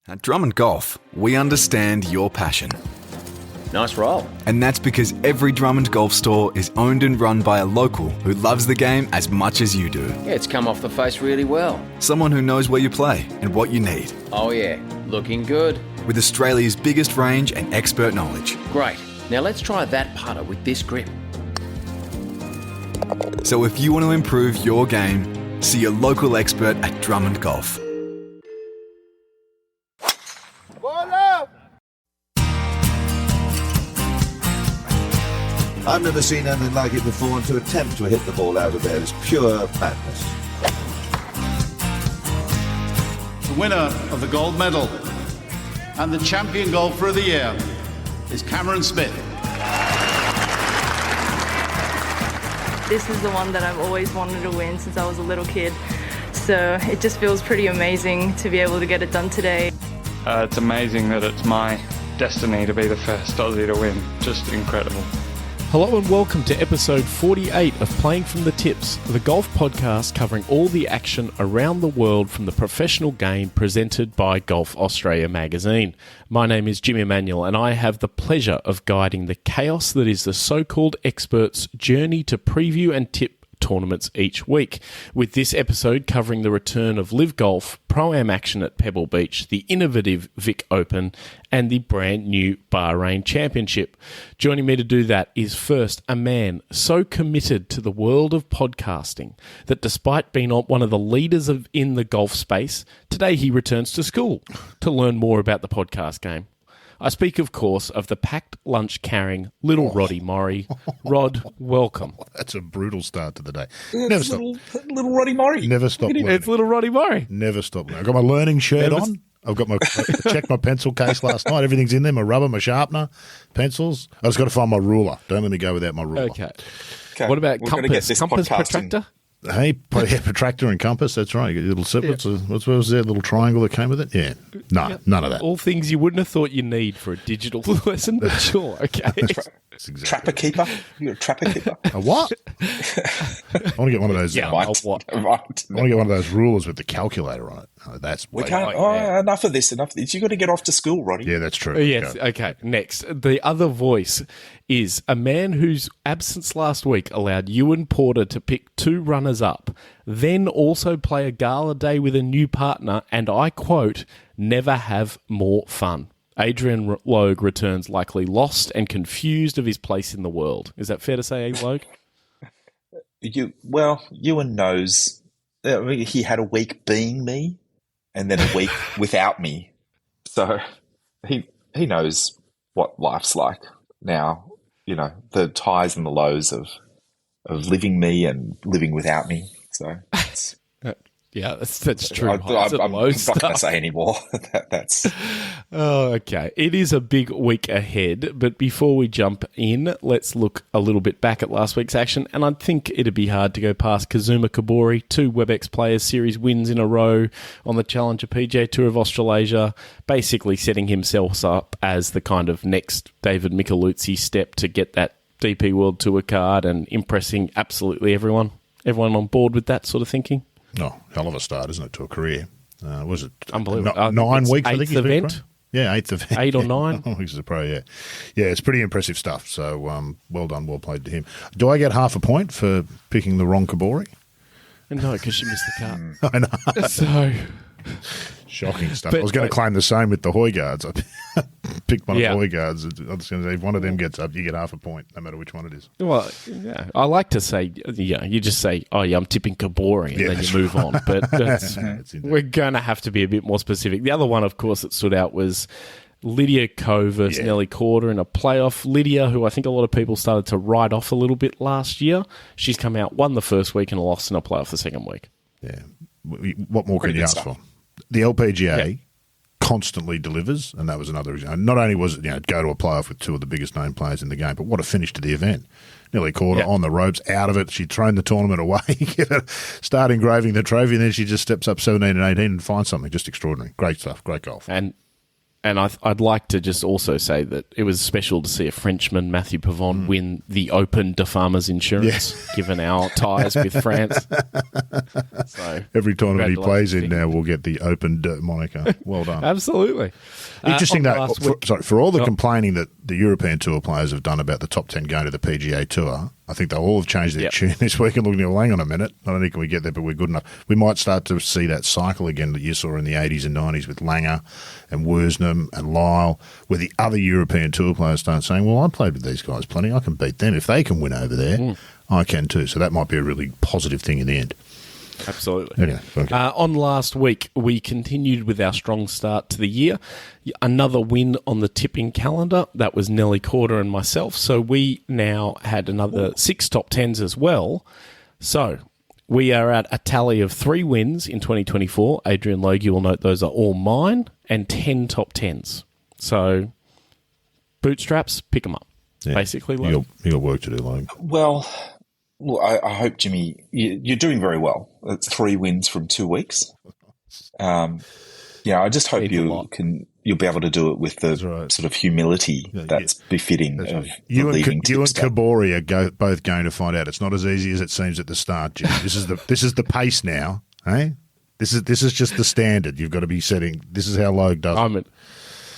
At Drummond Golf, we understand your passion. Nice roll. And that's because every Drummond Golf store is owned and run by a local who loves the game as much as you do. Yeah, it's come off the face really well. Someone who knows where you play and what you need. Oh yeah, looking good. With Australia's biggest range and expert knowledge. Great. Now let's try that putter with this grip. So if you want to improve your game, see a local expert at Drummond Golf. I've never seen anything like it before, and to attempt to hit the ball out of there is pure madness. The winner of the gold medal and the champion golfer of the year is Cameron Smith. This is the one that I've always wanted to win since I was a little kid. So it just feels pretty amazing to be able to get it done today. It's amazing that it's my destiny to be the first Aussie to win. Just incredible. Hello and welcome to episode 48 of Playing from the Tips, the golf podcast covering all the action around the world from the professional game presented by Golf Australia magazine. My name is Jim Emanuel and I have the pleasure of guiding the chaos that is the so-called experts' journey to preview and tip tournaments each week, with this episode covering the return of LIV Golf, Pro-Am action at Pebble Beach, the innovative Vic Open, and the brand new Bahrain Championship. Joining me to do that is first a man so committed to the world of podcasting that despite being one of the leaders in the golf space, today he returns to school to learn more about the podcast game. I speak, of course, of the packed lunch-carrying little Roddy Murray. Rod, welcome. That's a brutal start to the day. Never stop. Little Roddy Murray. Never stop learning. It's little Roddy Murray. Never stop learning. I've got my learning shirt on. I've got checked my pencil case last night. Everything's in there, my rubber, my sharpener, pencils. I've just got to find my ruler. Don't let me go without my ruler. Okay. What about compass? Compass protractor? Hey, protractor and compass, that's right. You get little snippets. Yeah. What was that little triangle that came with it? Yeah. No, none of that. All things you wouldn't have thought you need for a digital lesson, but sure, okay. Exactly. Trapper keeper? You're a trapper keeper? A what? I want to get one of those. Yeah, what? I want to get one of those rulers with the calculator on it. Oh, that's we can't. Enough of this. Enough. You got to get off to school, Roddy. Yeah, that's true. Yes. Go. Okay. Next, the other voice is a man whose absence last week allowed Ewan Porter to pick two runners-up, then also play a gala day with a new partner, and I quote, "never have more fun." Adrian Logue returns likely lost and confused of his place in the world. Is that fair to say, Logue? Ewan knows. He had a week being me, and then a week without me. So he knows what life's like now. You know, the highs and the lows of living me and living without me. So it's, yeah, that's true. I'm not going to say anymore. That's. Oh, okay. It is a big week ahead, but before we jump in, let's look a little bit back at last week's action, and I think it'd be hard to go past Kazuma Kobori, 2 WebEx Players Series wins in a row on the Challenger PGA Tour of Australasia, basically setting himself up as the kind of next David Micheluzzi step to get that DP World Tour card and impressing absolutely everyone. Everyone on board with that sort of thinking? Oh, hell of a start, isn't it, to a carear? Was it unbelievable? 9 weeks, I think. 8th event? Yeah, 8th event. 8 or 9. 9 weeks as a pro, yeah. Yeah, it's pretty impressive stuff. So well done, well played to him. Do I get half a point for picking the wrong Kobori? No, because you missed the cut. I know. So shocking stuff. I was going to claim the same with the Højgaards. I picked one of the Højgaards. I was going to say, if one of them gets up, you get half a point, no matter which one it is. Well, yeah, I like to say, you just say, oh, yeah, I'm tipping Kobori, and then you move on. But we're going to have to be a bit more specific. The other one, of course, that stood out was Lydia Ko versus Nelly Korda in a playoff. Lydia, who I think a lot of people started to write off a little bit last year, she's come out, won the first week and lost in a playoff the second week. Yeah. What more can you ask for? The LPGA constantly delivers, and that was another example. Not only was it go to a playoff with 2 of the biggest name players in the game, but what a finish to the event. Nelly Korda on the ropes, out of it. She'd thrown the tournament away, start engraving the trophy, and then she just steps up 17 and 18 and finds something just extraordinary. Great stuff, great golf. And And I'd like to just also say that it was special to see a Frenchman, Matthew Pavon, win the Open de Farmers Insurance, given our ties with France. So, every tournament he plays in now will get the Open de moniker. Well done. Absolutely. Interesting though, for all the complaining that the European Tour players have done about the top 10 going to the PGA Tour, I think they'll all have changed their tune this week and looking, well, hang on a minute, not only can we get there, but we're good enough. We might start to see that cycle again that you saw in the 80s and 90s with Langer and Worsnam and Lyle, where the other European Tour players start saying, well, I played with these guys plenty, I can beat them. If they can win over there, I can too. So that might be a really positive thing in the end. Absolutely. Anyway, okay. On last week, we continued with our strong start to the year. Another win on the tipping calendar. That was Nelly Corder and myself. So we now had another 6 top 10s as well. So we are at a tally of 3 wins in 2024. Adrian Logie will note those are all mine, and 10 top 10s. So bootstraps, pick them up, basically. You got work to do, Logie. Well, I hope, Jimmy, you're doing very well. It's 3 wins from 2 weeks. I just hope you'll be able to do it with the sort of humility that's befitting of you and leading Kabori are both going to find out. It's not as easy as it seems at the start, Jimmy. This is the pace now, eh? This is just the standard. You've got to be setting. This is how Logue does it.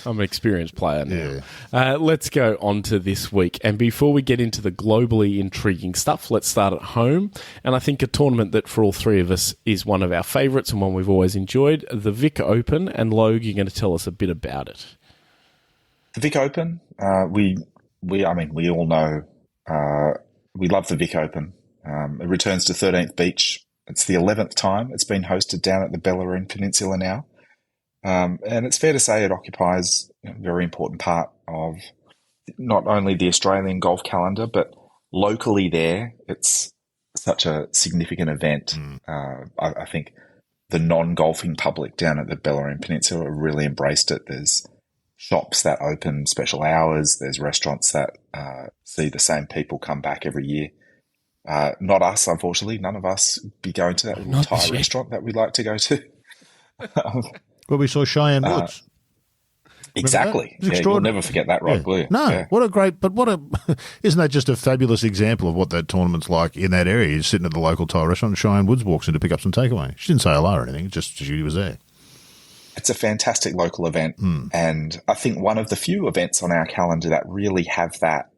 I'm an experienced player now. Let's go on to this week. And before we get into the globally intriguing stuff, let's start at home. And I think a tournament that for all 3 of us is one of our favourites and one we've always enjoyed, the Vic Open. And Logue, you're going to tell us a bit about it. The Vic Open, we all know we love the Vic Open. It returns to 13th Beach. It's the 11th time it's been hosted down at the Bahrain Peninsula now. And it's fair to say it occupies a very important part of not only the Australian golf calendar, but locally there, it's such a significant event. I think the non-golfing public down at the Bahrain Peninsula really embraced it. There's shops that open special hours. There's restaurants that see the same people come back every year. Not us, unfortunately. None of us be going to that little Thai restaurant that we like to go to. Well, we saw Cheyenne Woods. Exactly. You'll never forget that, right? Yeah. No, isn't that just a fabulous example of what that tournament's like in that area? You're sitting at the local Thai restaurant and Cheyenne Woods walks in to pick up some takeaway. She didn't say hello or anything, just she was there. It's a fantastic local event. And I think one of the few events on our calendar that really have that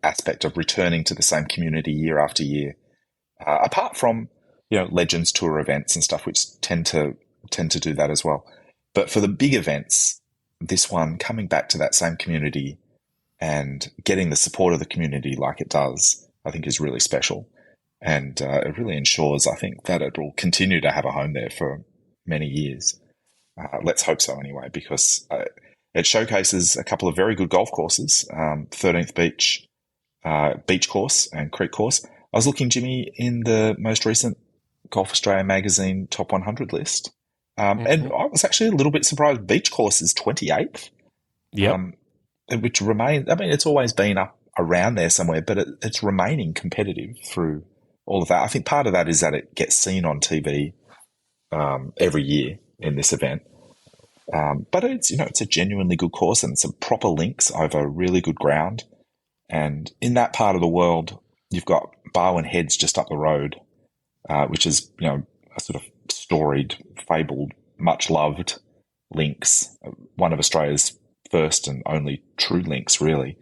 aspect of returning to the same community year after year, apart from, Legends Tour events and stuff, which tend to do that as well. But for the big events, this one coming back to that same community and getting the support of the community like it does, I think is really special. And it really ensures, I think, that it will continue to have a home there for many years. Let's hope so anyway, because it showcases a couple of very good golf courses, 13th Beach, Beach Course and Creek Course. I was looking, Jimmy, in the most recent Golf Australia magazine top 100 list. And I was actually a little bit surprised. Beach Course is 28th. Which remains, it's always been up around there somewhere, but it's remaining competitive through all of that. I think part of that is that it gets seen on TV every year in this event. But it's a genuinely good course and some proper links over really good ground. And in that part of the world, you've got Barwon Heads just up the road, which is, a sort of storied, fabled, much loved links, one of Australia's first and only true links, really.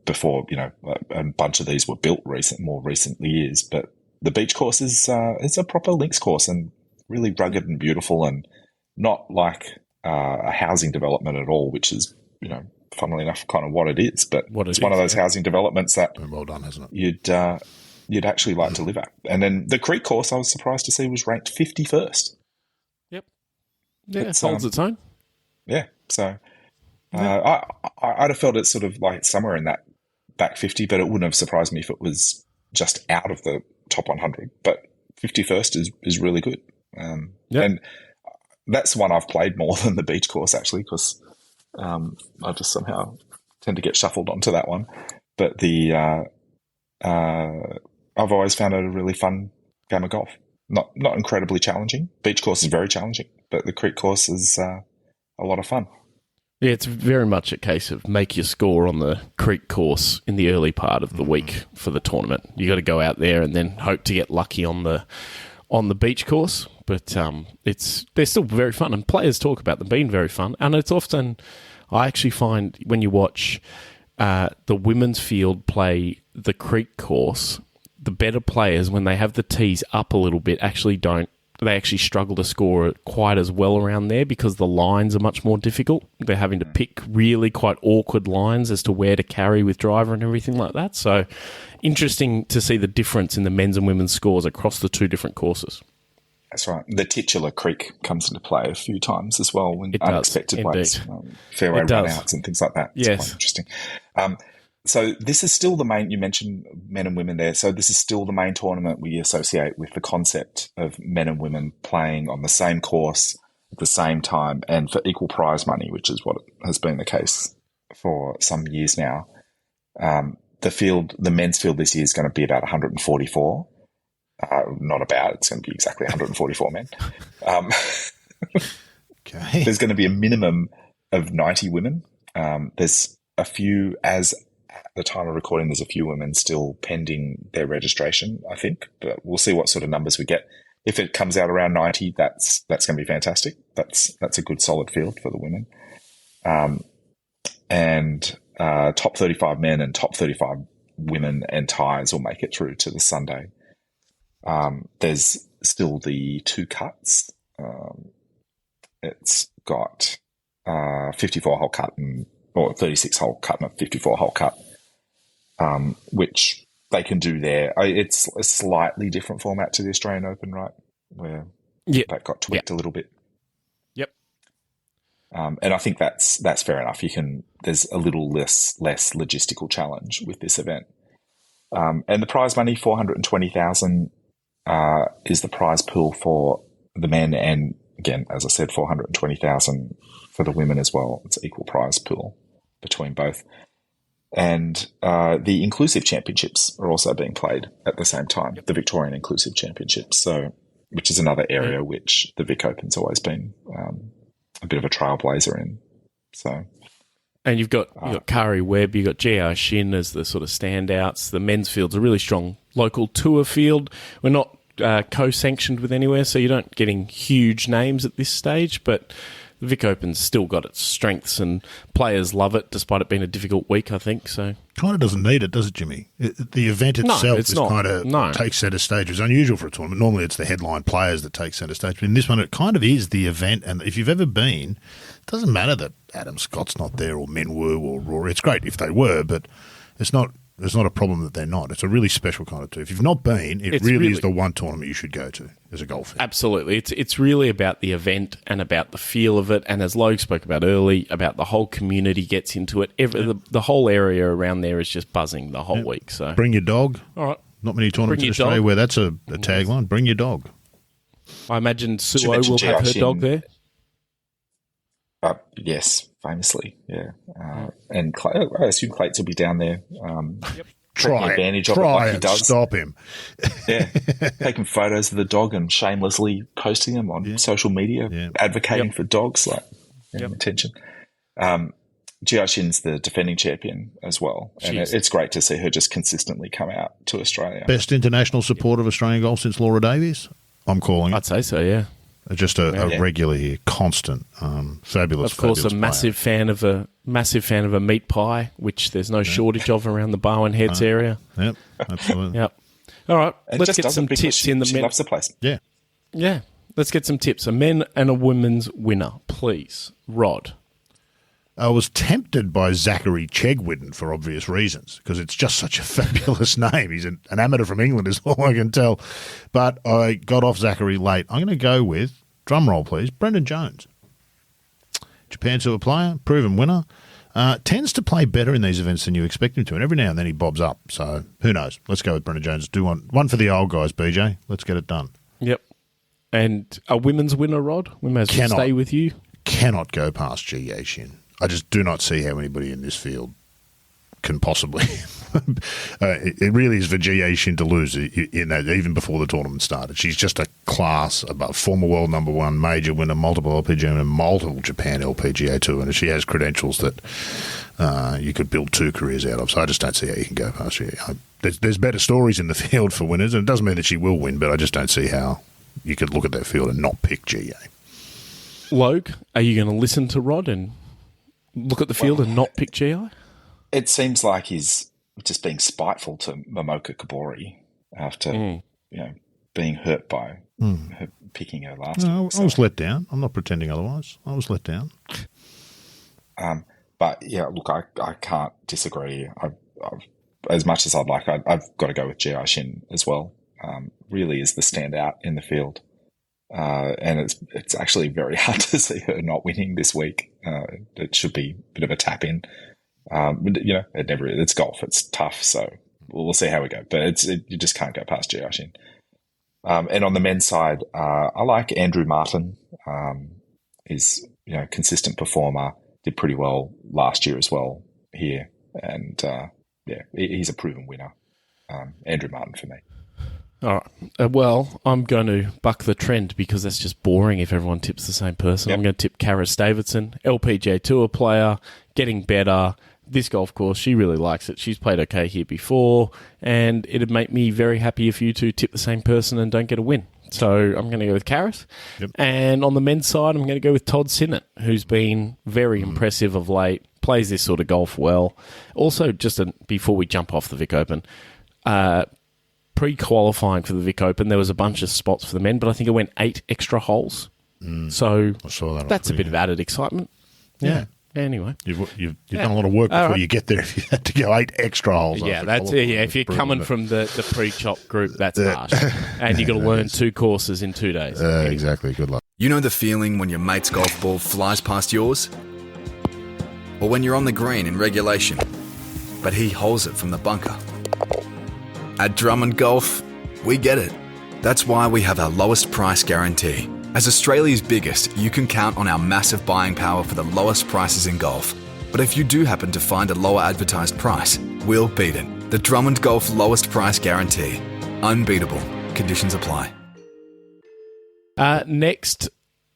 Before a bunch of these were built more recent years, but the beach course is a proper links course and really rugged and beautiful, and not like a housing development at all, which is funnily enough kind of what it is. But it's one of those housing developments that well done, hasn't it? You'd actually like to live at. And then the Creek course, I was surprised to see, was ranked 51st. Yep. Yeah, it holds its own. Yeah. So I'd have felt it sort of like somewhere in that back 50, but it wouldn't have surprised me if it was just out of the top 100. But 51st is really good. And that's one I've played more than the beach course, actually, because I just somehow tend to get shuffled onto that one. But I've always found it a really fun game of golf. Not incredibly challenging. Beach course is very challenging, but the Creek course is a lot of fun. Yeah, it's very much a case of make your score on the creek course in the early part of the week for the tournament. You got to go out there and then hope to get lucky on the beach course. But they're still very fun, and players talk about them being very fun. And it's often, I actually find when you watch the women's field play the creek course, the better players, when they have the tees up a little bit, they actually struggle to score quite as well around there because the lines are much more difficult. They're having to pick really quite awkward lines as to where to carry with driver and everything like that. So interesting to see the difference in the men's and women's scores across the two different courses. That's right. The titular creek comes into play a few times as well in unexpected ways. Fairway runouts and things like that. It's quite interesting. So this is still the main, you mentioned men and women there, so this is still the main tournament we associate with the concept of men and women playing on the same course at the same time and for equal prize money, which is what has been the case for some years now. The men's field this year is going to be about 144. It's going to be exactly 144 men. Okay. There's going to be a minimum of 90 women. There's a few, as at the time of recording, there's a few women still pending their registration, I think, but we'll see what sort of numbers we get. If it comes out around 90, that's going to be fantastic. That's a good solid field for the women. And top 35 men and top 35 women and ties will make it through to the Sunday. There's still the two cuts. It's got 54-hole cut or 36-hole cut and a 54-hole cut, which they can do there. It's a slightly different format to the Australian Open, right? Where that got tweaked a little bit. Yep. And I think that's fair enough. There's a little less logistical challenge with this event. And the prize money, $420,000, is the prize pool for the men, and again, as I said, $420,000 for the women as well. It's an equal prize pool between both. And the inclusive championships are also being played at the same time, the Victorian inclusive championships, which is another area which the Vic Open's always been a bit of a trailblazer in. So, and you've got Kari Webb, you've got J.R. Shin as the sort of standouts. The men's field's a really strong local tour field. We're not co-sanctioned with anywhere, so you're not getting huge names at this stage, but the Vic Open's still got its strengths and players love it, despite it being a difficult week, I think. So kind of doesn't need it, does it, Jimmy? The event itself takes centre stage. It's unusual for a tournament. Normally it's the headline players that take centre stage, but in this one it kind of is the event, and if you've ever been, it doesn't matter that Adam Scott's not there or Minwoo or Rory. It's great if they were, but it's not a problem that they're not. It's a really special kind of tour. If you've not been, it really is the one tournament you should go to as a golf fan. Absolutely. It's really about the event and about the feel of it. And as Logue spoke about early, about the whole community gets into it. The whole area around there is just buzzing the whole week. So bring your dog. All right. Not many tournaments in Australia where that's a tagline. Bring your dog. I imagine Suo will have her dog there. Yes, famously, yeah. And I assume Clates will be down there. Taking advantage of it like he does. Stop him. Yeah, taking photos of the dog and shamelessly posting them on social media, advocating for dogs, attention. Jia Shin's the defending champion as well, and it's great to see her just consistently come out to Australia. Best international support of Australian golf since Laura Davies, I'm calling it. I'd say so, yeah. Just a regular here, constant, fabulous. Of course, fabulous a massive fan of a meat pie, which there's no shortage of around the Barwon Heads area. Yep, absolutely. Yep. All right, and let's get some tips in the she men. Loves the place. Yeah, yeah. Let's get some tips. A men and a women's winner, please, Rod. I was tempted by Zachary Chegwidden for obvious reasons, because it's just such a fabulous name. He's an amateur from England is all I can tell. But I got off Zachary late. I'm going to go with, drumroll please, Brendan Jones. Japan Tour player, proven winner. Tends to play better in these events than you expect him to, and every now and then he bobs up. So who knows? Let's go with Brendan Jones. Do one for the old guys, BJ. Let's get it done. Yep. And a women's winner, Rod? We may as well stay with you. Cannot go past Ji Ye Shin. I just do not see how anybody in this field can possibly. It really is for GA Shin to lose in that, even before the tournament started. She's just a class above. Former world number one, major winner, multiple LPGA winner, multiple Japan LPGA Tour winner. She has credentials that you could build 2 careers out of. So I just don't see how you can go past her. There's better stories in the field for winners, and it doesn't mean that she will win, but I just don't see how you could look at that field and not pick GA. Logue, are you going to listen to Rod and look at the field and not pick GI? It seems like he's just being spiteful to Mayakoba after being hurt by her picking her last week. I was let down. I'm not pretending otherwise. I was let down. But yeah, look, I can't disagree. As much as I'd like, I've got to go with Ji Shin as well. Really is the standout in the field. And it's actually very hard to see her not winning this week. It should be a bit of a tap in. It's golf. It's tough. So we'll see how we go. But you just can't go past Ji Shin. And on the men's side, I like Andrew Martin. He's consistent performer. Did pretty well last year as well here. And he's a proven winner. Andrew Martin for me. All right. Well, I'm going to buck the trend because that's just boring if everyone tips the same person. Yep. I'm going to tip Karis Davidson, LPGA Tour player, getting better. This golf course, she really likes it. She's played okay here before, and it'd make me very happy if you two tip the same person and don't get a win. So I'm going to go with Karis. Yep. And on the men's side, I'm going to go with Todd Sinnott, who's been very impressive of late, plays this sort of golf well. Also, before we jump off the Vic Open, pre-qualifying for the Vic Open, there was a bunch of spots for the men, but I think it went 8 extra holes. So I saw that. That's a bit of added excitement. Yeah. Anyway, you've done a lot of work before you get there. If you had to go 8 extra holes, if you're coming from the pre-chop group, that's harsh, and you got to learn 2 courses in 2 days. Exactly. Good luck. You know the feeling when your mate's golf ball flies past yours, or when you're on the green in regulation, but he holds it from the bunker. At Drummond Golf, we get it. That's why we have our lowest price guarantee. As Australia's biggest, you can count on our massive buying power for the lowest prices in golf. But if you do happen to find a lower advertised price, we'll beat it. The Drummond Golf lowest price guarantee. Unbeatable. Conditions apply. Next,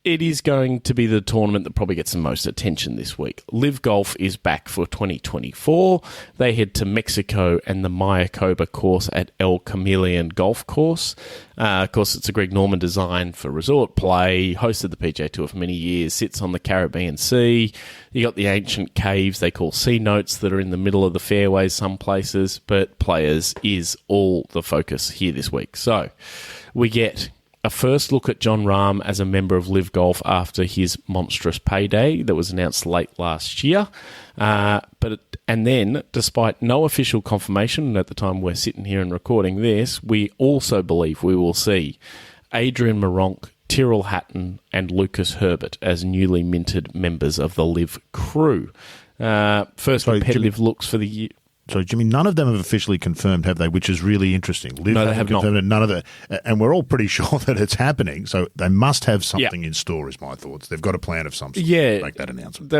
it is going to be the tournament that probably gets the most attention this week. LIV Golf is back for 2024. They head to Mexico and the Mayakoba course at El Chameleon Golf Course. Of course, it's a Greg Norman design for resort play, hosted the PGA Tour for many years, sits on the Caribbean Sea. You got the ancient caves they call sea notes that are in the middle of the fairways some places, but players is all the focus here this week. So we get a first look at Jon Rahm as a member of LIV Golf after his monstrous payday that was announced late last year. And then, despite no official confirmation at the time we're sitting here and recording this, we also believe we will see Adrian Meronk, Tyrrell Hatton and Lucas Herbert as newly minted members of the LIV crew. First competitive looks for the year. So, Jimmy, none of them have officially confirmed, have they? Which is really interesting. No, they have not. None of and we're all pretty sure that it's happening. So they must have something in store, is my thoughts. They've got a plan of some sort to make that announcement.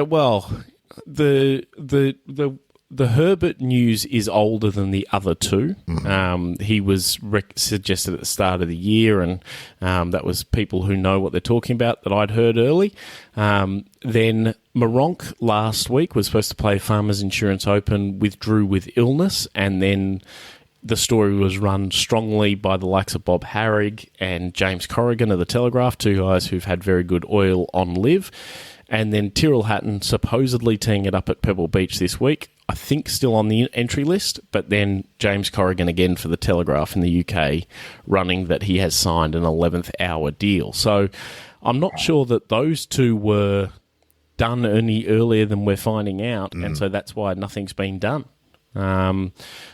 The Herbert news is older than the other two. Mm-hmm. He was suggested at the start of the year, and that was people who know what they're talking about that I'd heard early. Then Meronk last week was supposed to play Farmers Insurance Open, withdrew with illness, and then the story was run strongly by the likes of Bob Harrig and James Corrigan of The Telegraph, 2 guys who've had very good oil on LIV. And then Tyrrell Hatton supposedly teeing it up at Pebble Beach this week. I think still on the entry list, but then James Corrigan again for The Telegraph in the UK running that he has signed an 11th hour deal. So I'm not sure that those two were done any earlier than we're finding out, and so that's why nothing's been done.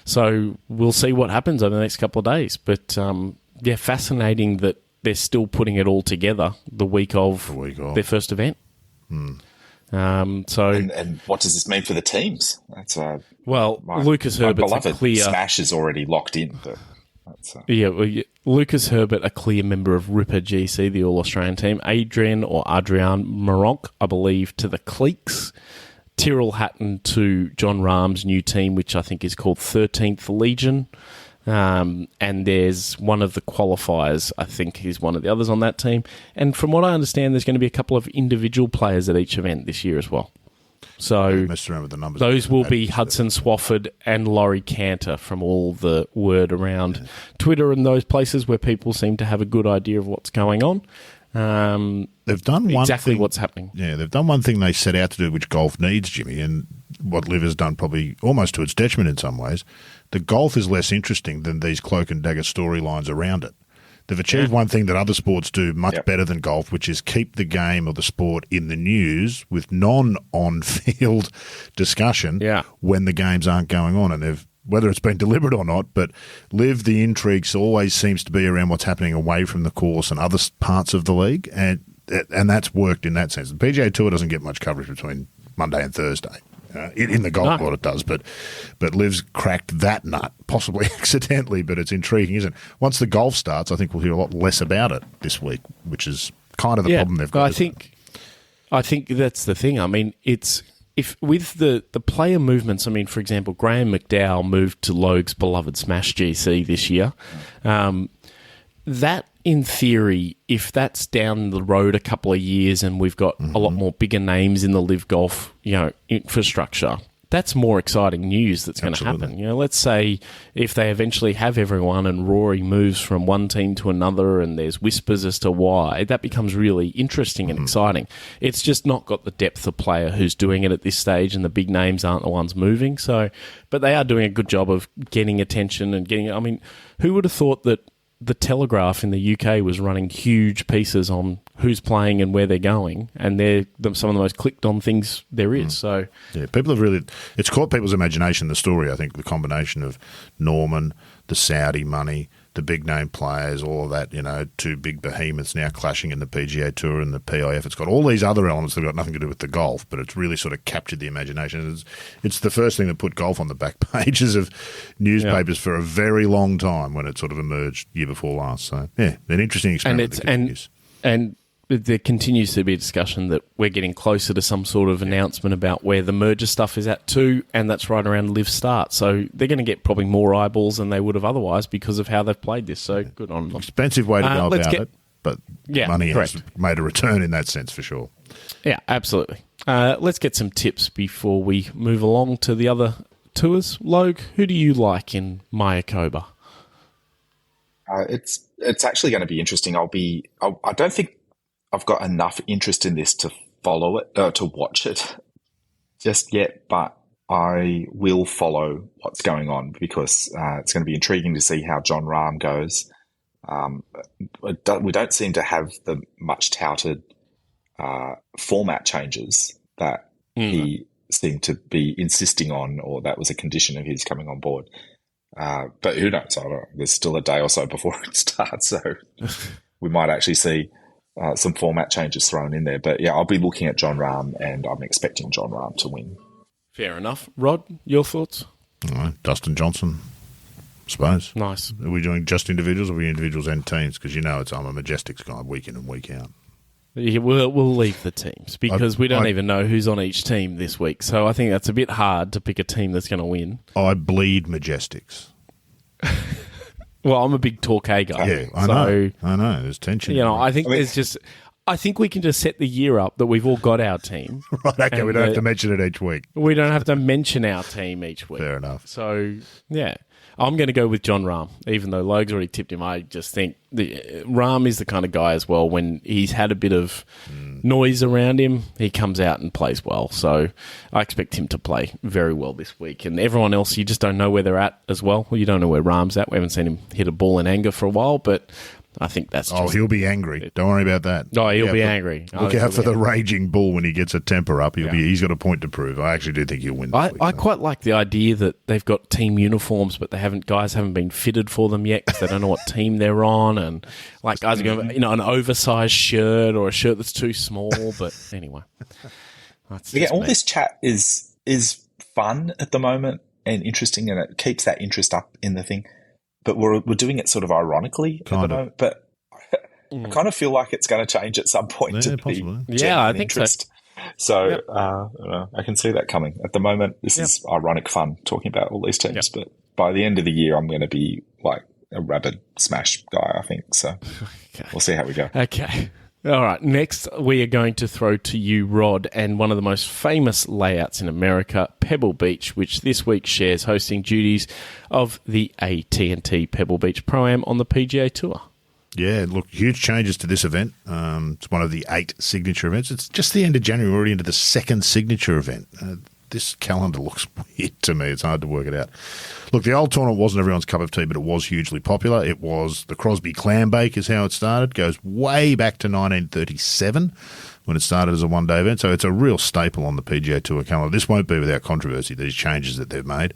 So we'll see what happens over the next couple of days. But fascinating that they're still putting it all together the week of their first event. And what does this mean for the teams? That's Lucas Herbert's a clear smash is already locked in. But Lucas Herbert, a clear member of Ripper GC, the All Australian team. Adrian Meronk, I believe, to the Cleeks. Tyrrell Hatton to John Rahm's new team, which I think is called 13th Legion. And there's one of the qualifiers, I think, is one of the others on that team. And from what I understand, there's going to be a couple of individual players at each event this year as well. So messed around with the numbers. those will be Hudson Swafford and Laurie Cantor from all the word around Twitter and those places where people seem to have a good idea of what's going on. They've done one exactly thing, what's happening. Yeah, they've done one thing they set out to do, which golf needs, Jimmy, and what LIV has done probably almost to its detriment in some ways. The golf is less interesting than these cloak and dagger storylines around it. They've achieved one thing that other sports do much better than golf, which is keep the game or the sport in the news with non-on-field discussion when the games aren't going on. And they've, whether it's been deliberate or not, but LIV, the intrigue always seems to be around what's happening away from the course and other parts of the league, and that's worked in that sense. The PGA Tour doesn't get much coverage between Monday and Thursday. In the golf world it does, but LIV's cracked that nut, possibly accidentally, but it's intriguing, isn't it? Once the golf starts, I think we'll hear a lot less about it this week, which is kind of the problem they've got. I think that's the thing. I mean, it's if with the player movements, I mean, for example, Graham McDowell moved to Logue's beloved Smash GC this year. That, in theory, if that's down the road a couple of years and we've got a lot more bigger names in the LIV Golf, infrastructure, that's more exciting news that's going to happen. Let's say if they eventually have everyone and Rory moves from one team to another and there's whispers as to why, that becomes really interesting and exciting. It's just not got the depth of player who's doing it at this stage, and the big names aren't the ones moving. So, but they are doing a good job of getting attention and getting. I mean, who would have thought that the Telegraph in the UK was running huge pieces on who's playing and where they're going, and they're some of the most clicked on things there is. So yeah, people have really, it's caught people's imagination, the story. I think the combination of Norman, the Saudi money, the big name players, all of that, two big behemoths now clashing in the PGA Tour and the PIF. It's got all these other elements that have got nothing to do with the golf, but it's really sort of captured the imagination. It's the first thing that put golf on the back pages of newspapers for a very long time when it sort of emerged year before last. So, yeah, an interesting experiment. And there continues to be a discussion that we're getting closer to some sort of announcement about where the merger stuff is at too, and that's right around LIV start. So they're going to get probably more eyeballs than they would have otherwise because of how they've played this. So good on them. Expensive way to go about it, but money has made a return in that sense for sure. Yeah, absolutely. Let's get some tips before we move along to the other tours. Logue, who do you like in Mayakoba? It's actually going to be interesting. I don't think I've got enough interest in this to follow it, to watch it just yet, but I will follow what's going on because it's going to be intriguing to see how John Rahm goes. We don't seem to have the much touted format changes that he seemed to be insisting on, or that was a condition of his coming on board. But who knows? I don't know. There's still a day or so before it starts, so we might actually see some format changes thrown in there. But yeah, I'll be looking at John Rahm, and I'm expecting John Rahm to win. Fair enough. Rod, your thoughts? All right, Dustin Johnson, I suppose. Nice. Are we doing just individuals, or are we individuals and teams? Because I'm a Majestics guy week in and week out. Yeah, we'll leave the teams because we don't even know who's on each team this week. So I think that's a bit hard to pick a team that's going to win. I bleed Majestics. Well, I'm a big Torquay guy. Yeah, I know. There's tension. I think we can just set the year up that we've all got our team. Right, okay, we don't have to mention it each week. We don't have to mention our team each week. Fair enough. So, yeah. I'm going to go with John Rahm, even though Logue's already tipped him. I just think Rahm is the kind of guy as well, when he's had a bit of noise around him, he comes out and plays well. So I expect him to play very well this week. And everyone else, you just don't know where they're at as well. You don't know where Rahm's at. We haven't seen him hit a ball in anger for a while, but I think that's just... he'll be angry. Don't worry about that. Oh, he'll be angry. Look out for the raging bull when he gets a temper up. He's got a point to prove. I actually do think he'll win this week. I quite like the idea that they've got team uniforms, but guys haven't been fitted for them yet because they don't know what team they're on, and like guys are going, an oversized shirt or a shirt that's too small. But anyway, this chat is fun at the moment and interesting, and it keeps that interest up in the thing. But we're doing it sort of ironically at the moment. But I kind of feel like it's going to change at some point to possibly. be I think interest. So I can see that coming. At the moment, this is ironic fun talking about all these teams, but by the end of the year, I'm going to be like a rabid smash guy, I think. So we'll see how we go. Okay. All right. Next, we are going to throw to you, Rod, and one of the most famous layouts in America, Pebble Beach, which this week shares hosting duties of the AT&T Pebble Beach Pro-Am on the PGA Tour. Yeah, look, huge changes to this event. It's one of the 8 signature events. It's just the end of January. We're already into the second signature event. This calendar looks weird to me. It's hard to work it out. Look, the old tournament wasn't everyone's cup of tea, but it was hugely popular. It was the Crosby Clambake is how it started. Goes way back to 1937 when it started as a one-day event. So it's a real staple on the PGA Tour calendar. This won't be without controversy, these changes that they've made.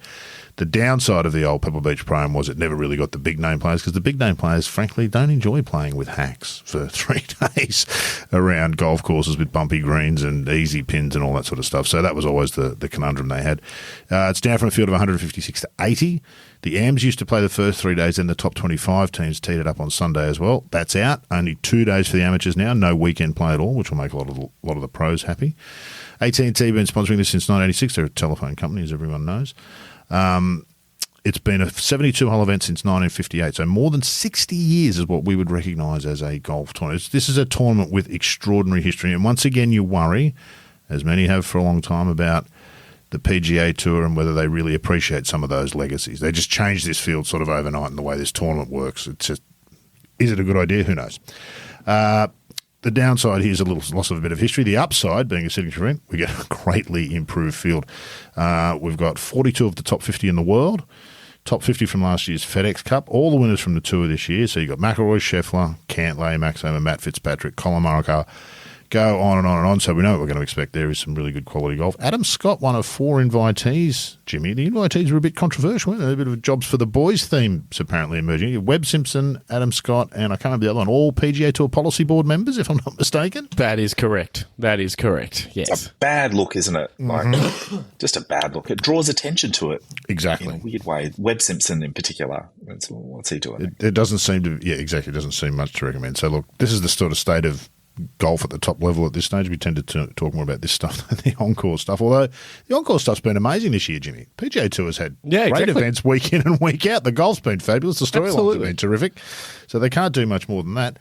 The downside of the old Pebble Beach Pro-Am was it never really got the big-name players because the big-name players, frankly, don't enjoy playing with hacks for 3 days around golf courses with bumpy greens and easy pins and all that sort of stuff. So that was always the conundrum they had. It's down from a field of 156 to 80. The AMs used to play the first 3 days, then the top 25 teams teed it up on Sunday as well. That's out. Only 2 days for the amateurs now. No weekend play at all, which will make a lot of the pros happy. AT&T have been sponsoring this since 1986. They're a telephone company, as everyone knows. It's been a 72-hole event since 1958, so more than 60 years is what we would recognise as a golf tournament. This is a tournament with extraordinary history, and once again you worry, as many have for a long time, about the PGA Tour and whether they really appreciate some of those legacies. They just changed this field sort of overnight in the way this tournament works. It's just, is it a good idea? Who knows? The downside here is a little loss of a bit of history. The upside, being a signature event, we get a greatly improved field. We've got 42 of the top 50 in the world, top 50 from last year's FedEx Cup, all the winners from the tour this year. So you've got McIlroy, Scheffler, Cantlay, Max Homa, Matt Fitzpatrick, Colin Morikawa. Go on and on and on. So we know what we're going to expect there is some really good quality golf. Adam Scott, one of 4 invitees, Jimmy. The invitees were a bit controversial, weren't they? A bit of a jobs for the boys theme's apparently emerging. Webb Simpson, Adam Scott, and I can't remember the other one, all PGA Tour Policy Board members, if I'm not mistaken. That is correct. Yes. It's a bad look, isn't it? Like, just a bad look. It draws attention to it. Exactly. In a weird way. Webb Simpson in particular. What's he doing? It doesn't seem to, exactly. It doesn't seem much to recommend. So look, this is the sort of state of golf at the top level at this stage. We tend to talk more about this stuff than the encore stuff, although the encore stuff's been amazing this year, Jimmy. PGA Tour's had great events week in and week out. The golf's been fabulous. The storylines have been terrific. So they can't do much more than that.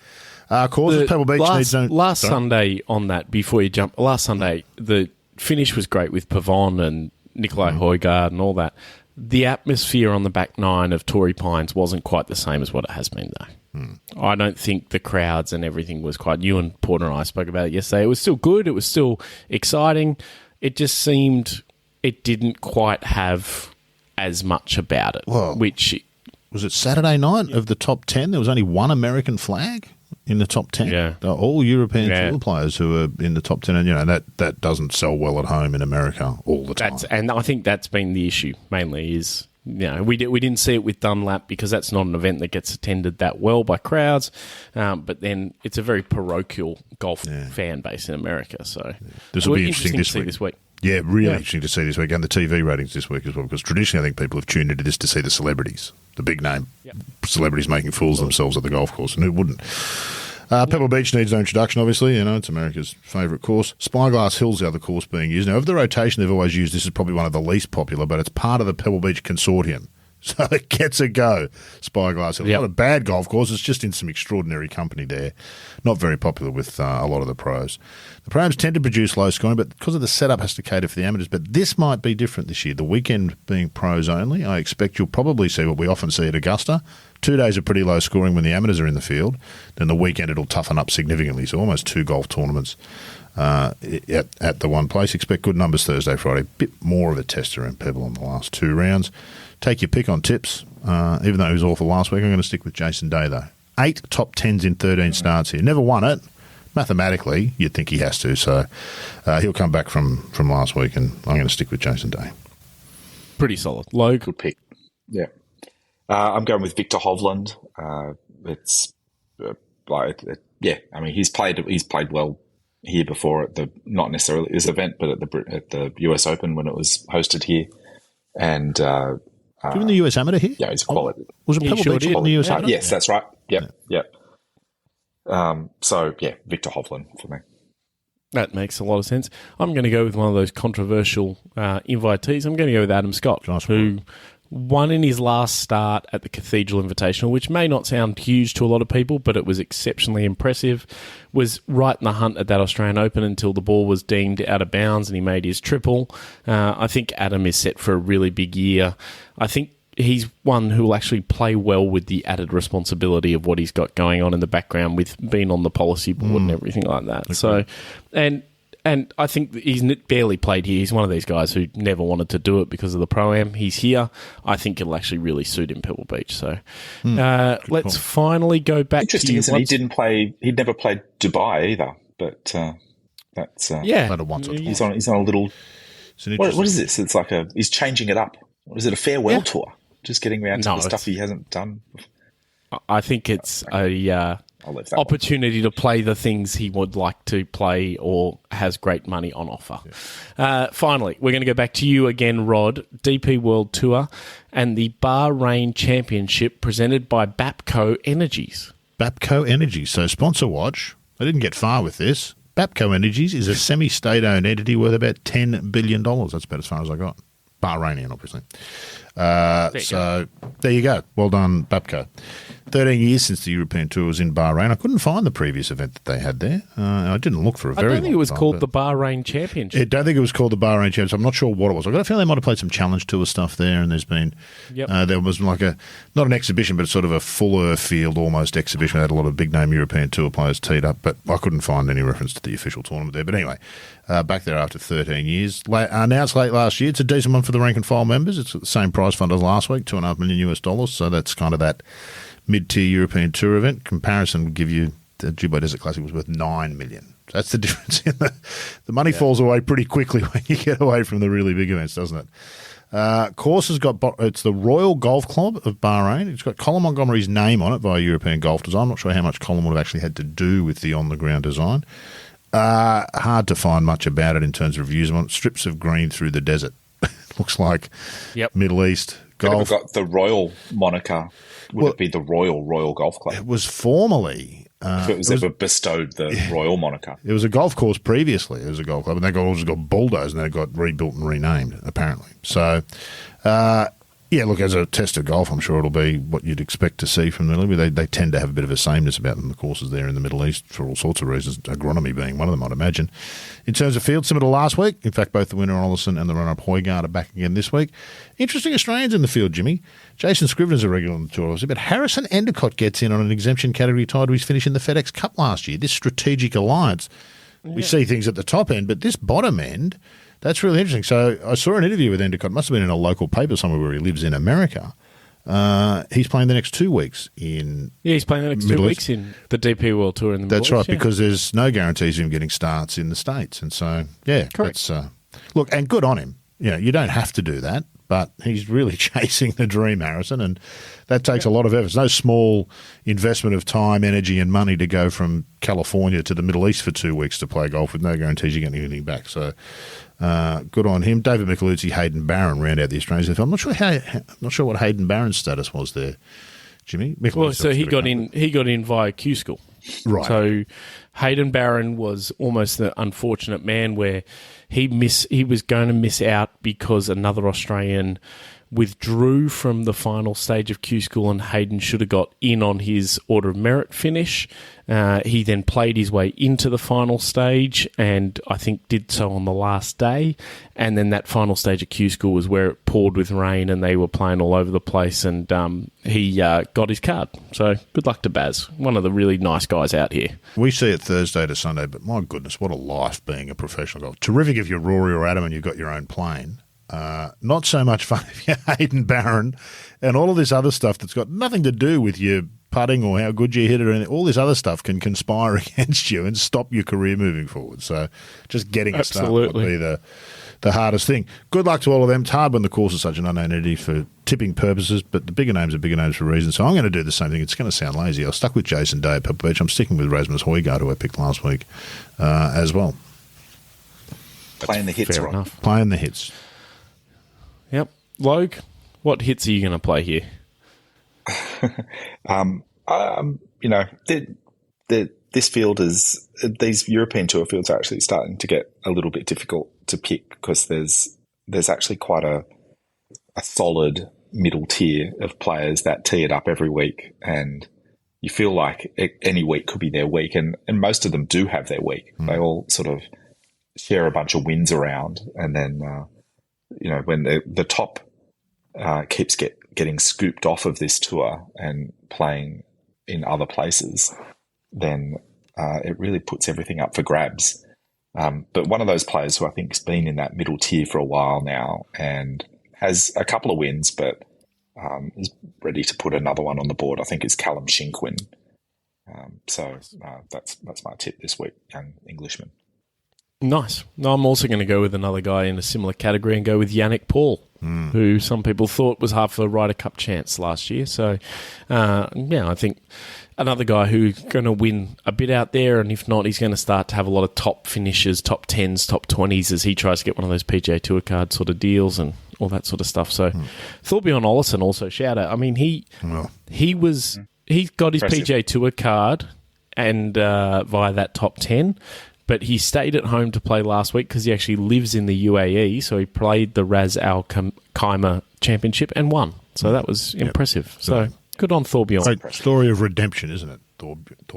Causes Pebble Beach needs no... Last Sunday on that, before you jump, last Sunday, the finish was great with Pavon and Nikolai Højgaard and all that. The atmosphere on the back 9 of Torrey Pines wasn't quite the same as what it has been, though. I don't think the crowds and everything was quite... You and Porter and I spoke about it yesterday. It was still good. It was still exciting. It just seemed it didn't quite have as much about it. Well, which was it Saturday night of the top 10? There was only one American flag in the top 10. Yeah. They're all European tour players who are in the top 10. And, that doesn't sell well at home in America all the time. And I think that's been the issue mainly is... we didn't see it with Dunlap because that's not an event that gets attended that well by crowds. But then it's a very parochial golf fan base in America. So this will be interesting this week. Yeah, really interesting to see this week. And the TV ratings this week as well, because traditionally I think people have tuned into this to see the celebrities, the big name celebrities making fools of themselves at the golf course. And who wouldn't? Pebble Beach needs no introduction, obviously. It's America's favourite course. Spyglass Hill's the other course being used. Now, of the rotation they've always used, this is probably one of the least popular, but it's part of the Pebble Beach Consortium. So it gets a go, Spyglass Hill. It's not a bad golf course. It's just in some extraordinary company there. Not very popular with a lot of the pros. The pros tend to produce low scoring, but because of the setup has to cater for the amateurs. But this might be different this year. The weekend being pros only, I expect you'll probably see what we often see at Augusta. 2 days of pretty low scoring when the amateurs are in the field. Then the weekend it'll toughen up significantly. So almost 2 golf tournaments at the one place. Expect good numbers Thursday, Friday. Bit more of a tester in Pebble on the last 2 rounds. Take your pick on tips. Even though he was awful last week, I'm going to stick with Jason Day, though. 8 top 10s in 13 starts here. Never won it. Mathematically, you'd think he has to. So he'll come back from last week, and I'm going to stick with Jason Day. Pretty solid. Low. Good pick. Yeah. I'm going with Victor Hovland. He's played well here before at the, not necessarily this event, but at the US Open when it was hosted here. And given the US Amateur here? Yeah, he's quality. Was it Pebble Beach in the US Amateur? Yes, that's right. Yep. Victor Hovland for me. That makes a lot of sense. I'm going to go with one of those controversial invitees. I'm going to go with Adam Scott, who won in his last start at the Cathedral Invitational, which may not sound huge to a lot of people, but it was exceptionally impressive. Was right in the hunt at that Australian Open until the ball was deemed out of bounds and he made his triple. I think Adam is set for a really big year. I think he's one who will actually play well with the added responsibility of what he's got going on in the background with being on the policy board and everything like that. Okay. So, and I think he's barely played here. He's one of these guys who never wanted to do it because of the Pro-Am. He's here. I think it'll actually really suit him, Pebble Beach. So let's finally go back Interesting, to you. Isn't he? He'd never played Dubai either, but that's... He's on a little... What is this? It's like he's changing it up. Is it a farewell tour? Just getting around to the stuff he hasn't done. I think it's opportunity to play the things he would like to play or has great money on offer. Yeah. Finally, we're going to go back to you again, Rod. DP World Tour and the Bahrain Championship presented by Bapco Energies. Bapco Energies. So sponsor watch. I didn't get far with this. Bapco Energies is a semi-state-owned entity worth about $10 billion. That's about as far as I got. Bahrainian, obviously. There you go. Well done, Bapco. 13 years since the European Tour was in Bahrain. I couldn't find the previous event that they had there. I didn't look for a very long time. I don't think it was called the Bahrain Championship. I don't think it was called the Bahrain Championship. I'm not sure what it was. I've got a feeling they might have played some Challenge Tour stuff there, and there's been... there was like not an exhibition, but sort of a fuller field almost exhibition. They had a lot of big-name European Tour players teed up, but I couldn't find any reference to the official tournament there. But anyway, back there after 13 years. Announced late last year. It's a decent one for the rank and file members. It's the same prize fund as last week, $2.5 million. So that's kind of that mid-tier European Tour event. Comparison would give you the Dubai Desert Classic was worth $9 million. So that's the difference. The money falls away pretty quickly when you get away from the really big events, doesn't it? Course has got, it's the Royal Golf Club of Bahrain. It's got Colin Montgomery's name on it via European Golf Design. I'm not sure how much Colin would have actually had to do with the on-the-ground design. Hard to find much about it in terms of reviews on it. Strips of green through the desert. Looks like Middle East golf. Got the Royal moniker. Would it be the Royal Golf Club? It was formerly... it was ever bestowed the Royal moniker. It was a golf course previously. It was a golf club, and they got bulldozed, and then it got rebuilt and renamed, apparently. So, look, as a test of golf, I'm sure it'll be what you'd expect to see from the LIV. They tend to have a bit of a sameness about them, the courses there in the Middle East, for all sorts of reasons, agronomy being one of them, I'd imagine. In terms of field similar to last week, in fact, both the winner, Ollerson, and the runner-up, Højgaard, are back again this week. Interesting Australians in the field, Jimmy. Jason Scrivener's a regular on the tour, obviously, but Harrison Endicott gets in on an exemption category tied to his finish in the FedEx Cup last year. This strategic alliance, we see things at the top end, but this bottom end, that's really interesting. So I saw an interview with Endicott, must have been in a local paper somewhere where he lives in America. He's playing the next 2 weeks in... Yeah, he's playing the next 2 weeks in the DP World Tour in the Middle East. That's right, because there's no guarantees of him getting starts in the States. And so, correct. That's... look, and good on him. You don't have to do that, but he's really chasing the dream, Harrison, and that takes a lot of effort. It's no small investment of time, energy, and money to go from California to the Middle East for 2 weeks to play golf with no guarantees you're getting anything back. So... good on him. David Micheluzzi, Hayden Barron round out the Australians. I'm not sure what Hayden Barron's status was there, Jimmy. So he got in via Q School. Right. So Hayden Barron was almost the unfortunate man where he was going to miss out because another Australian withdrew from the final stage of Q School and Hayden should have got in on his Order of Merit finish. He then played his way into the final stage and I think did so on the last day. And then that final stage of Q School was where it poured with rain and they were playing all over the place and he got his card. So good luck to Baz, one of the really nice guys out here. We see it Thursday to Sunday, but my goodness, what a life being a professional golfer. Terrific if you're Rory or Adam and you've got your own plane. Not so much fun if you're Hayden Barron and all of this other stuff that's got nothing to do with your putting or how good you hit it or anything. All this other stuff can conspire against you and stop your career moving forward. So just getting a start would be the hardest thing. Good luck to all of them. It's hard when the course is such an unknown entity for tipping purposes, but the bigger names are bigger names for a reason. So I'm going to do the same thing. It's going to sound lazy. I was stuck with Jason Day at Pebble Beach. I'm sticking with Rasmus Højgaard, who I picked last week as well. Playing the hits, right? Enough. Playing the hits. Yep. Logue, what hits are you going to play here? The this field is, these European Tour fields are actually starting to get a little bit difficult to pick because there's actually quite a solid middle tier of players that tee it up every week, and you feel like any week could be their week, and most of them do have their week. They all sort of share a bunch of wins around, and then when the top keeps getting scooped off of this tour and playing in other places, then it really puts everything up for grabs. But one of those players who I think has been in that middle tier for a while now and has a couple of wins, but is ready to put another one on the board, I think is Callum Shinkwin. So that's my tip this week, young Englishman. Nice. No, I'm also going to go with another guy in a similar category and go with Yannick Paul, who some people thought was half a Ryder Cup chance last year. So, I think another guy who's going to win a bit out there, and if not, he's going to start to have a lot of top finishes, top 10s, top 20s as he tries to get one of those PGA Tour card sort of deals and all that sort of stuff. So, Thorbjorn Olesen also shout out. I mean, he got his PGA Tour card and via that top 10. But he stayed at home to play last week because he actually lives in the UAE. So he played the Ras Al Khaimah Championship and won. So that was impressive. So good on Thorbjorn. Great story of redemption, isn't it?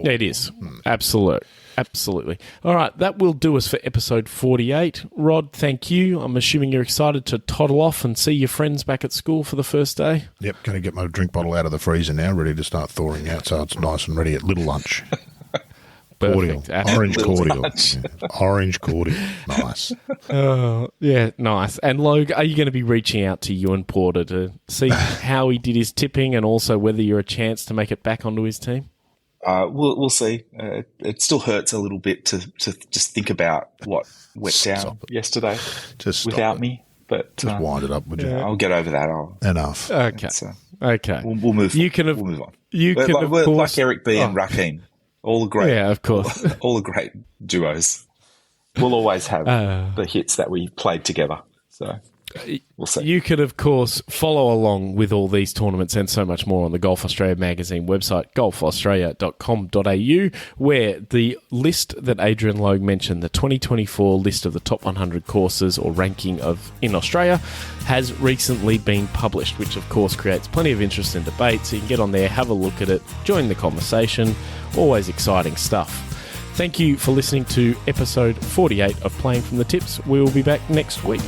Yeah, it is. Absolutely. All right, that will do us for episode 48. Rod, thank you. I'm assuming you're excited to toddle off and see your friends back at school for the first day. Yep, going to get my drink bottle out of the freezer now, ready to start thawing out so it's nice and ready at little lunch. Cordial. Orange cordial. Orange cordial. Nice. Nice. And Logue, are you going to be reaching out to Ewan Porter to see how he did his tipping and also whether you're a chance to make it back onto his team? We'll see. It still hurts a little bit to just think about what went down yesterday without me. But just wind it up, would you? I'll get over that. Enough. Okay. Okay. We'll move. We'll move on. We're like Eric B and Raheem. All the great, of course. all the great duos. We'll always have the hits that we played together. So we'll see. You can, of course, follow along with all these tournaments and so much more on the Golf Australia magazine website, golfaustralia.com.au, where the list that Adrian Logue mentioned, the 2024 list of the top 100 courses or ranking in Australia, has recently been published, which, of course, creates plenty of interest and debate. So you can get on there, have a look at it, join the conversation. Always exciting stuff. Thank you for listening to episode 48 of Playing from the Tips. We will be back next week.